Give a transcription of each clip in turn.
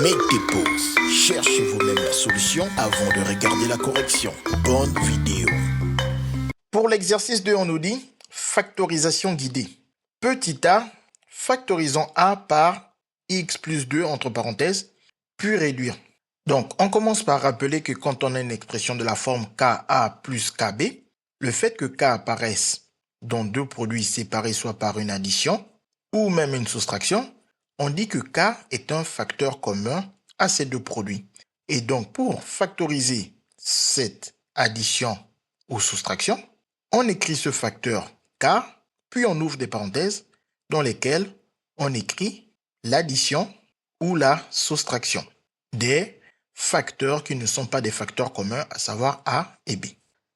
Mettez pause, cherchez vous-même la solution avant de regarder la correction. Bonne vidéo. Pour l'exercice 2, on nous dit factorisation guidée. Petit a, factorisons a par x plus 2 entre parenthèses, puis réduire. Donc, on commence par rappeler que quand on a une expression de la forme ka plus kb, le fait que k apparaisse dans deux produits séparés, soit par une addition ou même une soustraction, on dit que k est un facteur commun à ces deux produits. Et donc, pour factoriser cette addition ou soustraction, on écrit ce facteur k, puis on ouvre des parenthèses dans lesquelles on écrit l'addition ou la soustraction des facteurs qui ne sont pas des facteurs communs, à savoir a et b.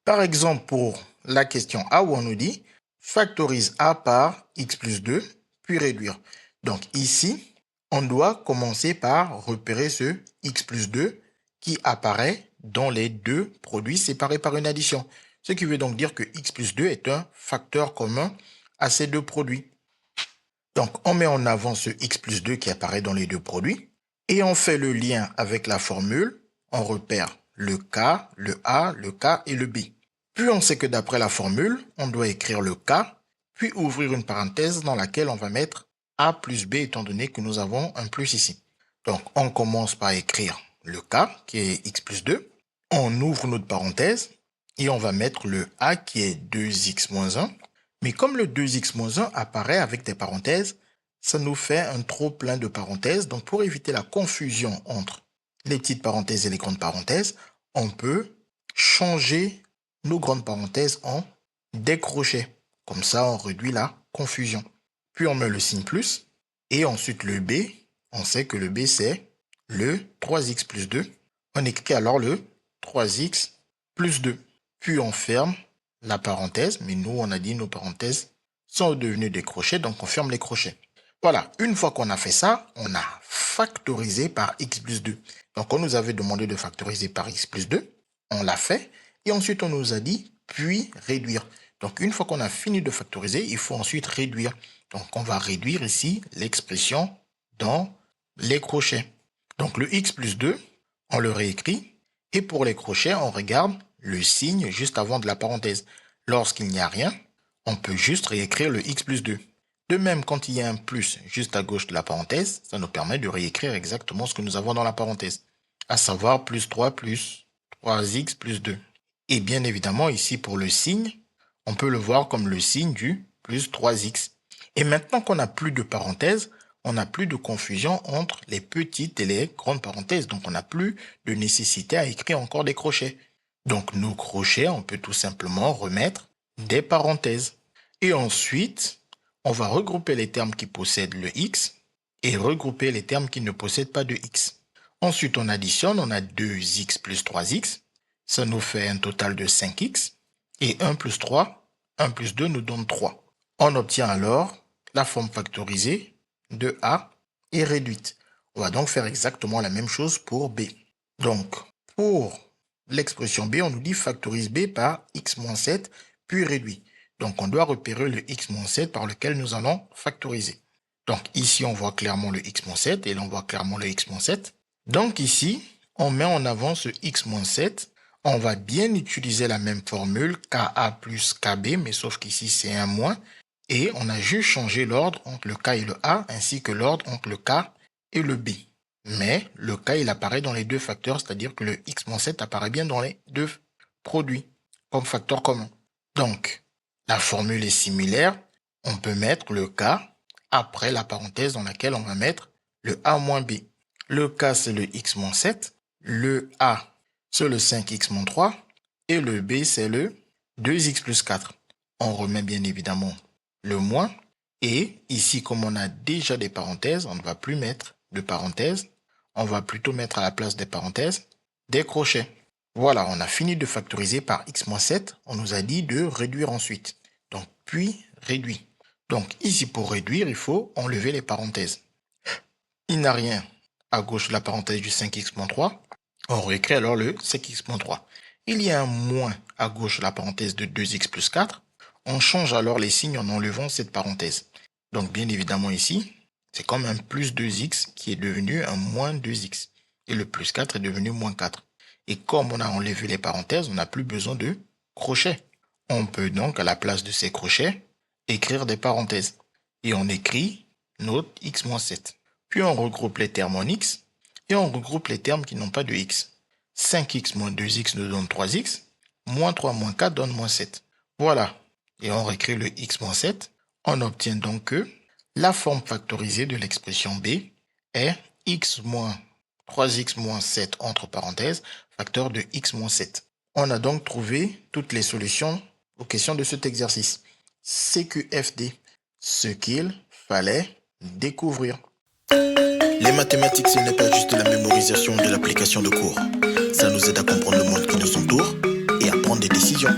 Par exemple, pour la question a où on nous dit factorise a par x plus 2, puis réduire. Donc ici, on doit commencer par repérer ce x plus 2 qui apparaît dans les deux produits séparés par une addition. Ce qui veut donc dire que x plus 2 est un facteur commun à ces deux produits. Donc on met en avant ce x plus 2 qui apparaît dans les deux produits et on fait le lien avec la formule. On repère le k, le a, le k et le b. Puis on sait que d'après la formule, on doit écrire le k, puis ouvrir une parenthèse dans laquelle on va mettre a plus b étant donné que nous avons un plus ici. Donc on commence par écrire le k qui est x plus 2. On ouvre notre parenthèse et on va mettre le a qui est 2x moins 1. Mais comme le 2x moins 1 apparaît avec des parenthèses, ça nous fait un trop plein de parenthèses. Donc pour éviter la confusion entre les petites parenthèses et les grandes parenthèses, on peut changer nos grandes parenthèses en décrochets. Comme ça, on réduit la confusion. Puis on met le signe plus. Et ensuite le b, on sait que le b c'est le 3x plus 2. On écrit alors le 3x plus 2. Puis on ferme la parenthèse, mais nous on a dit nos parenthèses sont devenues des crochets, donc on ferme les crochets. Voilà, une fois qu'on a fait ça, on a factorisé par x plus 2. Donc on nous avait demandé de factoriser par x plus 2, on l'a fait, et ensuite on nous a dit puis réduire. Donc une fois qu'on a fini de factoriser, il faut ensuite réduire. Donc on va réduire ici l'expression dans les crochets. Donc le x plus 2, on le réécrit, et pour les crochets, on regarde le signe juste avant de la parenthèse. Lorsqu'il n'y a rien, on peut juste réécrire le x plus 2. De même, quand il y a un plus juste à gauche de la parenthèse, ça nous permet de réécrire exactement ce que nous avons dans la parenthèse, à savoir plus 3 plus 3x plus 2. Et bien évidemment, ici pour le signe, on peut le voir comme le signe du plus 3x. Et maintenant qu'on n'a plus de parenthèses, on n'a plus de confusion entre les petites et les grandes parenthèses. Donc on n'a plus de nécessité à écrire encore des crochets. Donc nos crochets, on peut tout simplement remettre des parenthèses. Et ensuite, on va regrouper les termes qui possèdent le x et regrouper les termes qui ne possèdent pas de x. Ensuite, on additionne, on a 2x plus 3x. Ça nous fait un total de 5x. Et 1 plus 3, 1 plus 2 nous donne 3. On obtient alors la forme factorisée de a est réduite. On va donc faire exactement la même chose pour b. Donc, pour l'expression b, on nous dit factorise b par x moins 7, puis réduit. Donc, on doit repérer le x moins 7 par lequel nous allons factoriser. Donc, ici, on voit clairement le x moins 7 et là, on voit clairement le x moins 7. Donc, ici, on met en avant ce x moins 7. On va bien utiliser la même formule ka plus kb, mais sauf qu'ici, c'est un moins. Et on a juste changé l'ordre entre le k et le a, ainsi que l'ordre entre le k et le b. Mais le k, il apparaît dans les deux facteurs, c'est-à-dire que le x moins 7 apparaît bien dans les deux produits, comme facteur commun. Donc, la formule est similaire. On peut mettre le k après la parenthèse dans laquelle on va mettre le a moins b. Le k, c'est le x moins 7. Le a, c'est le 5x moins 3. Et le b, c'est le 2x plus 4. On remet bien évidemment le moins. Et ici, comme on a déjà des parenthèses, on ne va plus mettre de parenthèses. On va plutôt mettre à la place des parenthèses des crochets. Voilà, on a fini de factoriser par x moins 7. On nous a dit de réduire ensuite. Donc, puis réduit. Donc, ici, pour réduire, il faut enlever les parenthèses. Il n'y a rien à gauche de la parenthèse du 5x moins 3. On réécrit alors le 5x moins 3. Il y a un moins à gauche de la parenthèse de 2x plus 4. On change alors les signes en enlevant cette parenthèse. Donc, bien évidemment, ici, C'est comme un plus 2x qui est devenu un moins 2x. Et le plus 4 est devenu moins 4. Et comme on a enlevé les parenthèses, on n'a plus besoin de crochets. On peut donc, à la place de ces crochets, écrire des parenthèses. Et on écrit notre x moins 7. Puis on regroupe les termes en x et on regroupe les termes qui n'ont pas de x. 5x moins 2x nous donne 3x. Moins 3 moins 4 donne moins 7. Voilà. Et on réécrit le x moins 7. On obtient donc que la forme factorisée de l'expression b est x moins 3x moins 7 entre parenthèses, facteur de x moins 7. On a donc trouvé toutes les solutions aux questions de cet exercice. CQFD, ce qu'il fallait découvrir. Les mathématiques, ce n'est pas juste la mémorisation de l'application de cours. Ça nous aide à comprendre le monde qui nous entoure et à prendre des décisions.